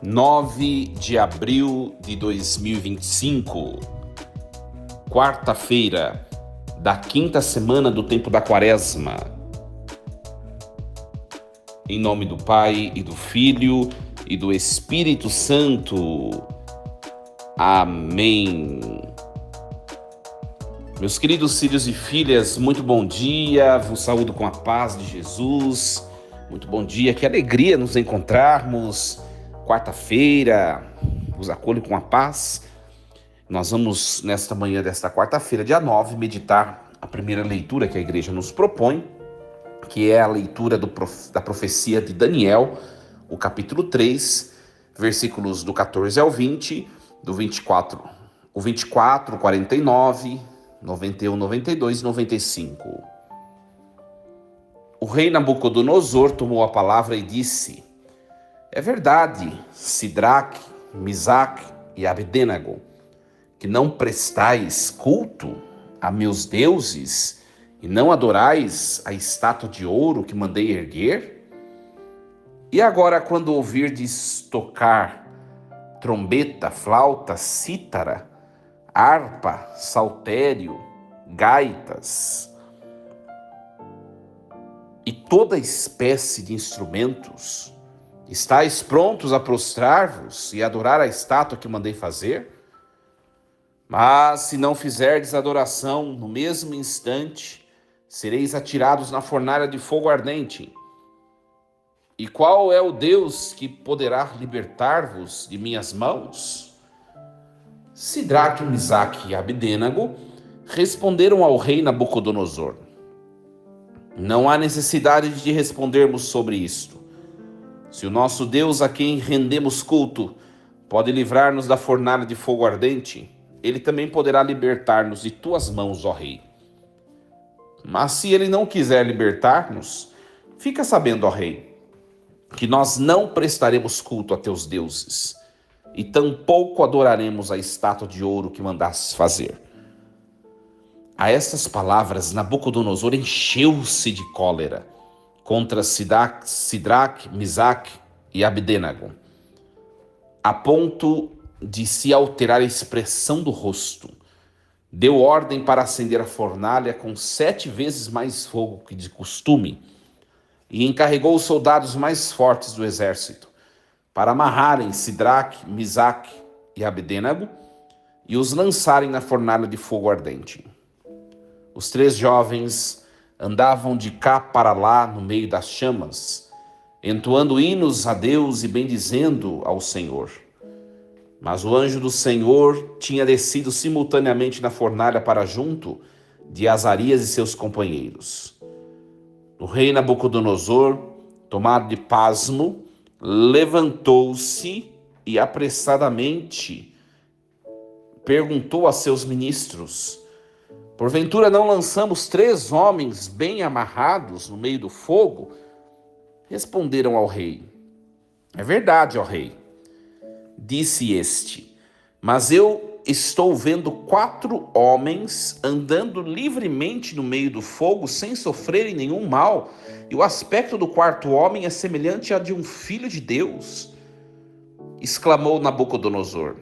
9 de abril de 2025, quarta-feira da quinta semana do tempo da Quaresma. Em nome do Pai e do Filho e do Espírito Santo. Amém. Meus queridos filhos e filhas, muito bom dia, vos saúdo com a paz de Jesus. Muito bom dia, que alegria nos encontrarmos. Quarta-feira, vos acolho com a paz. Nós vamos, nesta manhã desta quarta-feira, dia 9, meditar a primeira leitura que a igreja nos propõe, que é a leitura da profecia de Daniel, o capítulo 3, versículos do 14 ao 20, do 24, o 24, 49, 91, 92 e 95. O rei Nabucodonosor tomou a palavra e disse: é verdade, Sidraque, Misaque e Abedênego, que não prestais culto a meus deuses e não adorais a estátua de ouro que mandei erguer? E agora, quando ouvirdes tocar trombeta, flauta, cítara, harpa, saltério, gaitas e toda espécie de instrumentos, estáis prontos a prostrar-vos e adorar a estátua que mandei fazer? Mas se não fizerdes adoração, no mesmo instante sereis atirados na fornalha de fogo ardente. E qual é o Deus que poderá libertar-vos de minhas mãos? Sidraque, Misaque e Abedênego responderam ao rei Nabucodonosor: não há necessidade de respondermos sobre isto. Se o nosso Deus, a quem rendemos culto, pode livrar-nos da fornalha de fogo ardente, ele também poderá libertar-nos de tuas mãos, ó rei. Mas se ele não quiser libertar-nos, fica sabendo, ó rei, que nós não prestaremos culto a teus deuses, e tampouco adoraremos a estátua de ouro que mandastes fazer. A estas palavras, Nabucodonosor encheu-se de cólera contra Sidraque, Misaque e Abedênego, a ponto de se alterar a expressão do rosto. Deu ordem para acender a fornalha com 7 vezes mais fogo que de costume e encarregou os soldados mais fortes do exército para amarrarem Sidraque, Misaque e Abedênego e os lançarem na fornalha de fogo ardente. Os 3 jovens andavam de cá para lá no meio das chamas, entoando hinos a Deus e bendizendo ao Senhor. Mas o anjo do Senhor tinha descido simultaneamente na fornalha para junto de Azarias e seus companheiros. O rei Nabucodonosor, tomado de pasmo, levantou-se e apressadamente perguntou a seus ministros: porventura não lançamos 3 homens bem amarrados no meio do fogo? Responderam ao rei: é verdade, ó rei. Disse este: mas eu estou vendo 4 homens andando livremente no meio do fogo sem sofrerem nenhum mal, e o aspecto do 4º homem é semelhante a de um filho de Deus. Exclamou Nabucodonosor: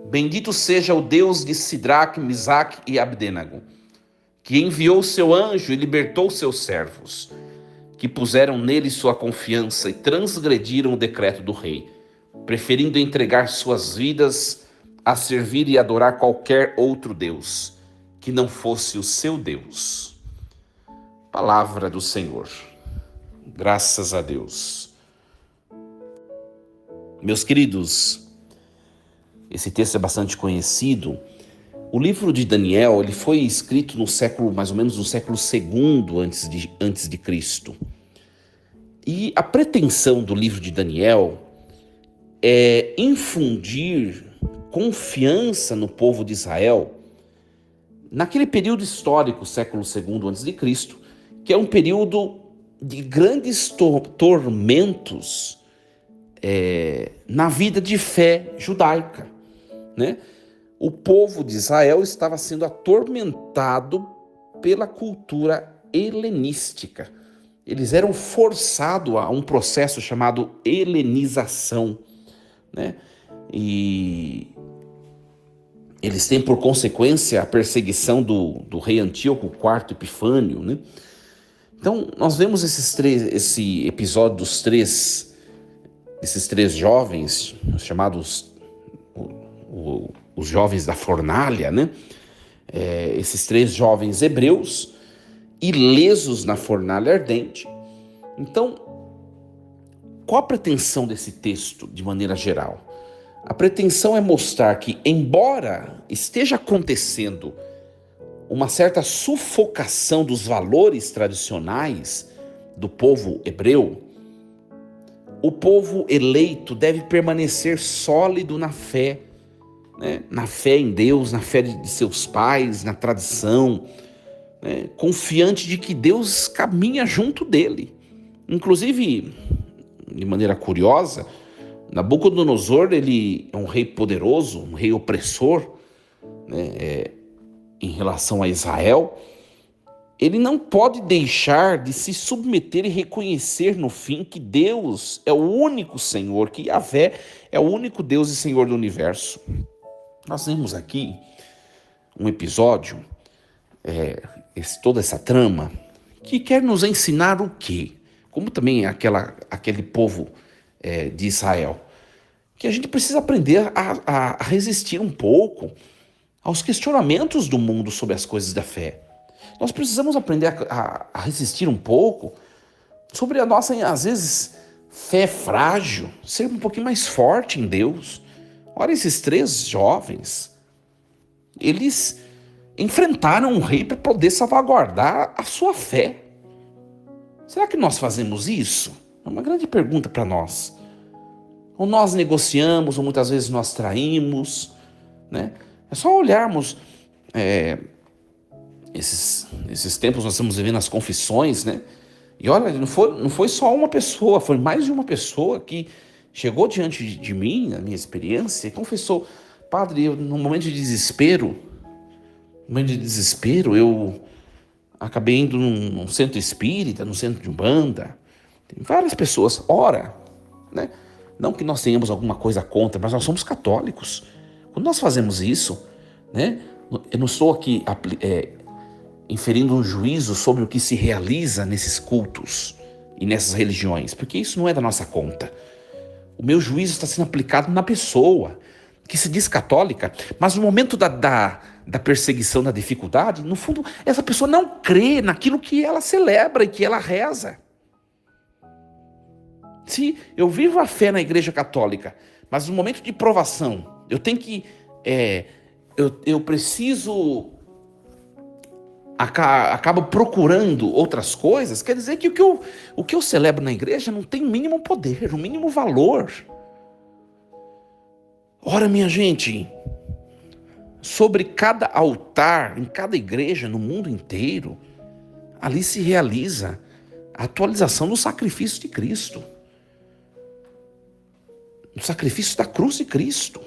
bendito seja o Deus de Sidraque, Misaque e Abedênego, que enviou seu anjo e libertou seus servos, que puseram nele sua confiança e transgrediram o decreto do rei, preferindo entregar suas vidas a servir e adorar qualquer outro Deus, que não fosse o seu Deus. Palavra do Senhor. Graças a Deus. Meus queridos, esse texto é bastante conhecido. O livro de Daniel, ele foi escrito no século, mais ou menos no século II antes de Cristo. E a pretensão do livro de Daniel é infundir confiança no povo de Israel naquele período histórico, século II a.C., que é um período de grandes tormentos na vida de fé judaica, né? O povo de Israel estava sendo atormentado pela cultura helenística. Eles eram forçados a um processo chamado helenização. né? E eles têm por consequência a perseguição do rei Antíoco IV Epifânio, né? Então, nós vemos esse episódio esses três jovens, chamados os jovens da fornalha, né? Esses três jovens hebreus, ilesos na fornalha ardente. Então, qual a pretensão desse texto, de maneira geral? A pretensão é mostrar que, embora esteja acontecendo uma certa sufocação dos valores tradicionais do povo hebreu, o povo eleito deve permanecer sólido na fé, né? Na fé em Deus, na fé de seus pais, na tradição, né? Confiante de que Deus caminha junto dele. Inclusive, de maneira curiosa, Nabucodonosor, ele é um rei poderoso, um rei opressor, né, em relação a Israel. Ele não pode deixar de se submeter e reconhecer no fim que Deus é o único Senhor, que Yahvé é o único Deus e Senhor do universo. Nós vemos aqui um episódio, toda essa trama, que quer nos ensinar o quê? Como também aquele povo de Israel, que a gente precisa aprender a resistir um pouco aos questionamentos do mundo sobre as coisas da fé. Nós precisamos aprender a resistir um pouco sobre a nossa, às vezes, fé frágil, ser um pouquinho mais forte em Deus. Olha, esses três jovens, eles enfrentaram um rei para poder salvaguardar a sua fé. Será que nós fazemos isso? É uma grande pergunta para nós. Ou nós negociamos, ou muitas vezes nós traímos, né? É só olharmos esses tempos nós estamos vivendo as confissões, né? E olha, não foi só uma pessoa, foi mais de uma pessoa que chegou diante de mim, na minha experiência, e confessou: padre, no momento de desespero, eu acabei indo num centro espírita, num centro de umbanda. Tem várias pessoas, ora, né? Não que nós tenhamos alguma coisa contra, mas nós somos católicos. Quando nós fazemos isso, né? Eu não estou aqui inferindo um juízo sobre o que se realiza nesses cultos e nessas religiões, porque isso não é da nossa conta. O meu juízo está sendo aplicado na pessoa que se diz católica, mas no momento da perseguição, da dificuldade, no fundo, essa pessoa não crê naquilo que ela celebra e que ela reza. Se eu vivo a fé na Igreja Católica, mas no momento de provação, eu tenho que... eu preciso... acabo procurando outras coisas, quer dizer que o que eu celebro na igreja não tem o mínimo poder, o mínimo valor. Ora, minha gente, sobre cada altar, em cada igreja, no mundo inteiro, ali se realiza a atualização do sacrifício de Cristo. O sacrifício da cruz de Cristo.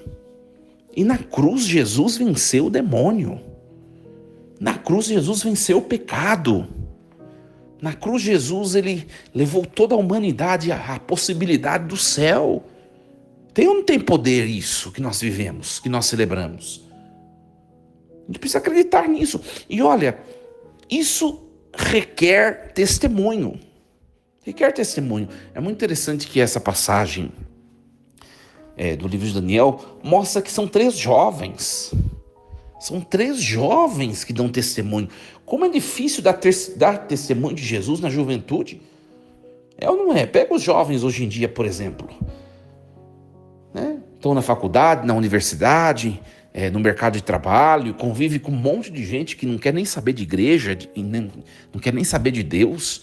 E na cruz Jesus venceu o demônio. Na cruz Jesus venceu o pecado. Na cruz Jesus ele levou toda a humanidade à possibilidade do céu. Tem ou não tem poder isso que nós vivemos, que nós celebramos? A gente precisa acreditar nisso. E olha, isso requer testemunho. Requer testemunho. É muito interessante que essa passagem do livro de Daniel mostra que são três jovens. São três jovens que dão testemunho. Como é difícil dar testemunho de Jesus na juventude? É ou não é? Pega os jovens hoje em dia, por exemplo. Né? Estão na faculdade, na universidade, no mercado de trabalho, convive com um monte de gente que não quer nem saber de igreja, não quer nem saber de Deus.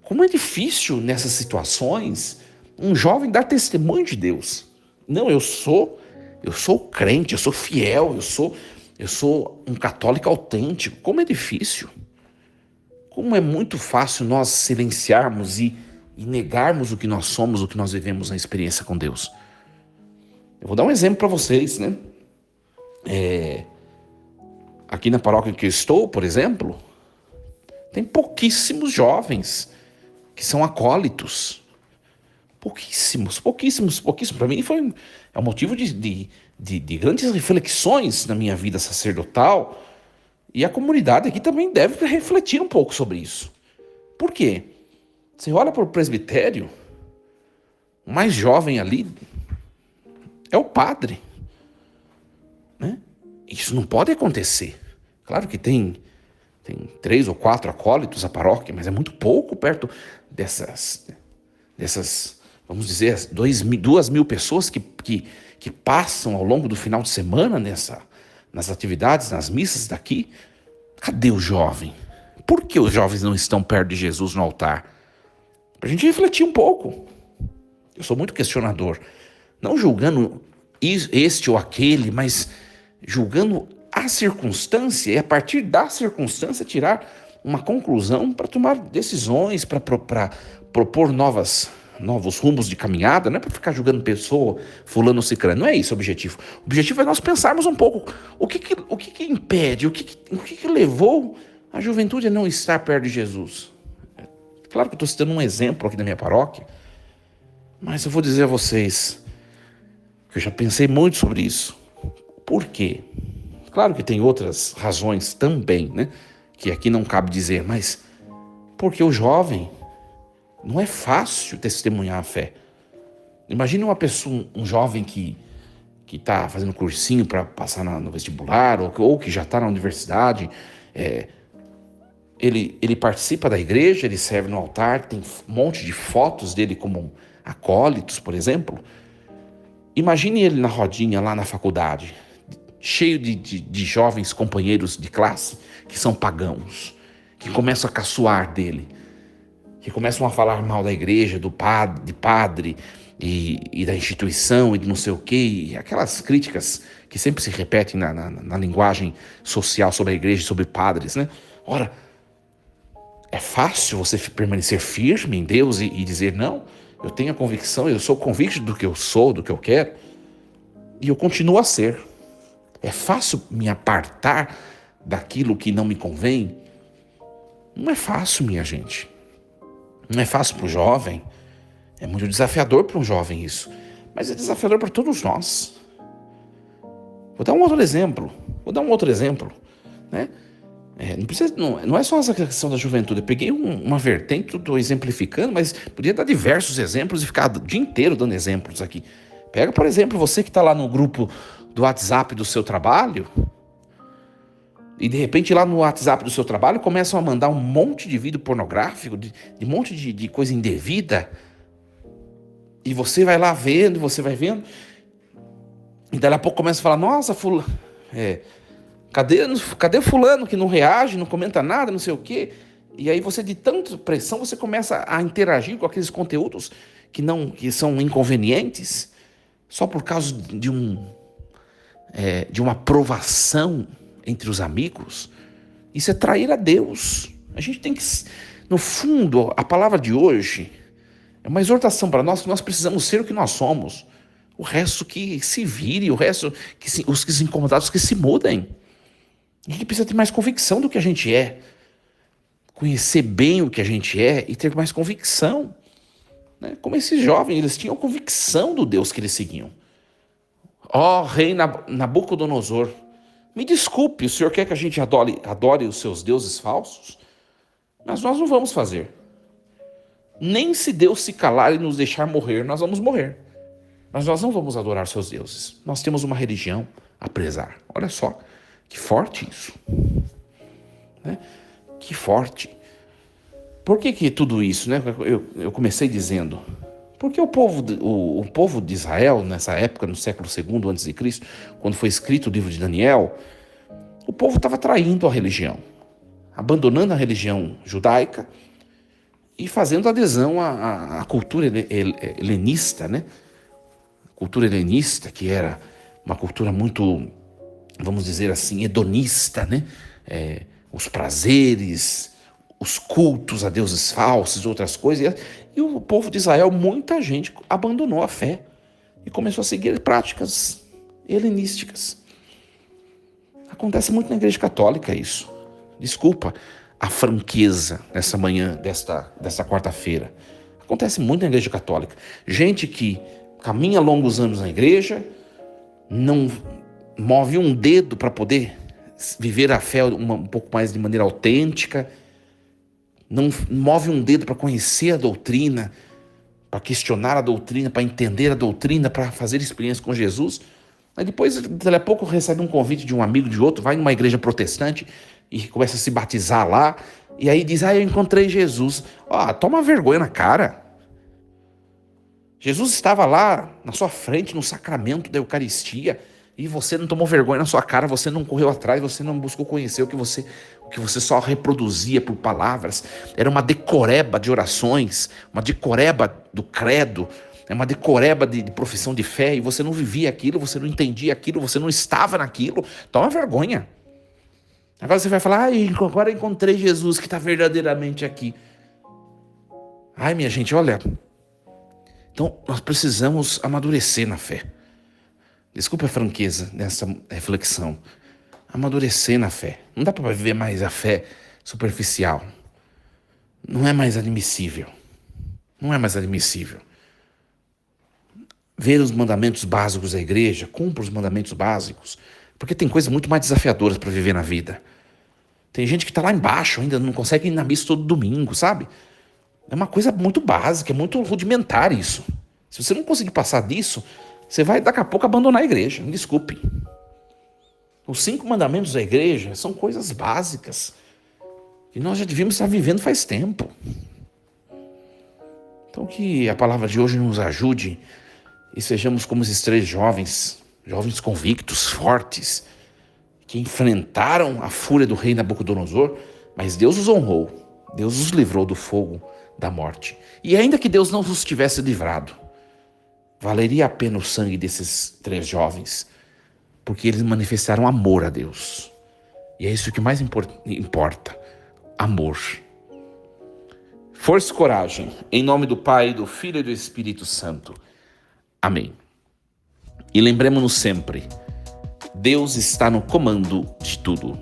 Como é difícil nessas situações um jovem dar testemunho de Deus. Não, eu sou crente, eu sou fiel, eu sou um católico autêntico. Como é difícil. Como é muito fácil nós silenciarmos e negarmos o que nós somos, o que nós vivemos na experiência com Deus. Eu vou dar um exemplo para vocês, né? Aqui na paróquia em que eu estou, por exemplo, tem pouquíssimos jovens que são acólitos. Pouquíssimos, pouquíssimos, pouquíssimos. Para mim é um motivo de grandes reflexões na minha vida sacerdotal. E a comunidade aqui também deve refletir um pouco sobre isso. Por quê? Você olha para o presbitério, o mais jovem ali é o padre, né? Isso não pode acontecer. Claro que tem 3 ou 4 acólitos a paróquia, mas é muito pouco perto dessas vamos dizer, 2.000 pessoas que passam ao longo do final de semana nas atividades, nas missas daqui. Cadê o jovem? Por que os jovens não estão perto de Jesus no altar? Para a gente refletir um pouco. Eu sou muito questionador, não julgando este ou aquele, mas julgando a circunstância e a partir da circunstância tirar uma conclusão para tomar decisões, para propor novos rumos de caminhada, não é para ficar julgando pessoa, fulano, ciclano, não é esse o objetivo. O objetivo é nós pensarmos um pouco o que impede, o que levou a juventude a não estar perto de Jesus. Claro que eu estou citando um exemplo aqui da minha paróquia, mas eu vou dizer a vocês que eu já pensei muito sobre isso. Por quê? Claro que tem outras razões também, né? Que aqui não cabe dizer, mas porque o jovem não é fácil testemunhar a fé. Imagine uma pessoa, um jovem que está fazendo cursinho para passar no vestibular ou que já está na universidade. Ele participa da igreja, ele serve no altar, tem um monte de fotos dele como acólitos, por exemplo. Imagine ele na rodinha lá na faculdade, cheio de jovens companheiros de classe que são pagãos, que começam a caçoar dele, que começam a falar mal da igreja, de padre e da instituição e de não sei o quê, e aquelas críticas que sempre se repetem na linguagem social sobre a igreja e sobre padres, né? Ora, é fácil você permanecer firme em Deus e dizer, não, eu tenho a convicção, eu sou convicto do que eu sou, do que eu quero, e eu continuo a ser. É fácil me apartar daquilo que não me convém? Não é fácil, minha gente. Não é fácil para o jovem. É muito desafiador para um jovem isso. Mas é desafiador para todos nós. Vou dar um outro exemplo. Né? Não é só essa questão da juventude. Eu peguei uma vertente, estou exemplificando, mas podia dar diversos exemplos e ficar o dia inteiro dando exemplos aqui. Pega, por exemplo, você que está lá no grupo do WhatsApp do seu trabalho e de repente lá no WhatsApp do seu trabalho começam a mandar um monte de vídeo pornográfico, de um monte de coisa indevida, e você vai lá vendo, você vai vendo, e daí a pouco começa a falar, nossa, cadê fulano que não reage, não comenta nada, não sei o quê? E aí você, de tanta pressão, você começa a interagir com aqueles conteúdos que são inconvenientes, só por causa de uma aprovação entre os amigos. Isso é trair a Deus. A gente tem que, no fundo, a palavra de hoje é uma exortação para nós que nós precisamos ser o que nós somos. O resto que se vire, os que se incomodados que se mudem. A gente precisa ter mais convicção do que a gente é. Conhecer bem o que a gente é e ter mais convicção. Né? Como esses jovens, eles tinham convicção do Deus que eles seguiam. Ó, rei Nabucodonosor, me desculpe, o senhor quer que a gente adore os seus deuses falsos? Mas nós não vamos fazer. Nem se Deus se calar e nos deixar morrer, nós vamos morrer. Mas nós não vamos adorar seus deuses. Nós temos uma religião a prezar. Olha só, que forte isso. Né? Que forte. Por que tudo isso? Né? Eu comecei dizendo... Porque o povo de Israel, nessa época, no século II a.C., quando foi escrito o livro de Daniel, o povo estava traindo a religião, abandonando a religião judaica e fazendo adesão à cultura helenista, né? Cultura helenista, que era uma cultura muito, vamos dizer assim, hedonista, né? Os prazeres, os cultos a deuses falsos, outras coisas. E o povo de Israel, muita gente abandonou a fé e começou a seguir práticas helenísticas. Acontece muito na Igreja Católica isso. Desculpa a franqueza nessa manhã desta quarta-feira. Acontece muito na igreja católica. Gente que caminha longos anos na igreja, não move um dedo para poder viver a fé um pouco mais de maneira autêntica, não move um dedo para conhecer a doutrina, para questionar a doutrina, para entender a doutrina, para fazer experiência com Jesus. Aí depois, daqui a pouco, recebe um convite de um amigo de outro, vai numa igreja protestante e começa a se batizar lá, e aí diz, eu encontrei Jesus. Toma vergonha na cara. Jesus estava lá na sua frente, no sacramento da Eucaristia, e você não tomou vergonha na sua cara, você não correu atrás, você não buscou conhecer o que você só reproduzia por palavras. Era uma decoreba de orações, uma decoreba do credo, uma decoreba de profissão de fé, e você não vivia aquilo, você não entendia aquilo, você não estava naquilo. Toma vergonha. Agora você vai falar, agora encontrei Jesus que está verdadeiramente aqui. Minha gente, olha, então nós precisamos amadurecer na fé. Desculpe a franqueza nessa reflexão. Amadurecer na fé. Não dá para viver mais a fé superficial. Não é mais admissível. Não é mais admissível. Ver os mandamentos básicos da igreja, cumpra os mandamentos básicos, porque tem coisas muito mais desafiadoras para viver na vida. Tem gente que está lá embaixo, ainda não consegue ir na missa todo domingo, sabe? É uma coisa muito básica, é muito rudimentar isso. Se você não conseguir passar disso, você vai daqui a pouco abandonar a igreja, me desculpe. Os 5 mandamentos da igreja são coisas básicas que nós já devíamos estar vivendo faz tempo. Então que a palavra de hoje nos ajude e sejamos como esses 3 jovens convictos, fortes, que enfrentaram a fúria do rei Nabucodonosor, mas Deus os honrou, Deus os livrou do fogo da morte. E ainda que Deus não os tivesse livrado, valeria a pena o sangue desses 3 jovens, porque eles manifestaram amor a Deus. E é isso que mais importa, amor. Força e coragem, em nome do Pai, do Filho e do Espírito Santo. Amém. E lembremos-nos sempre, Deus está no comando de tudo.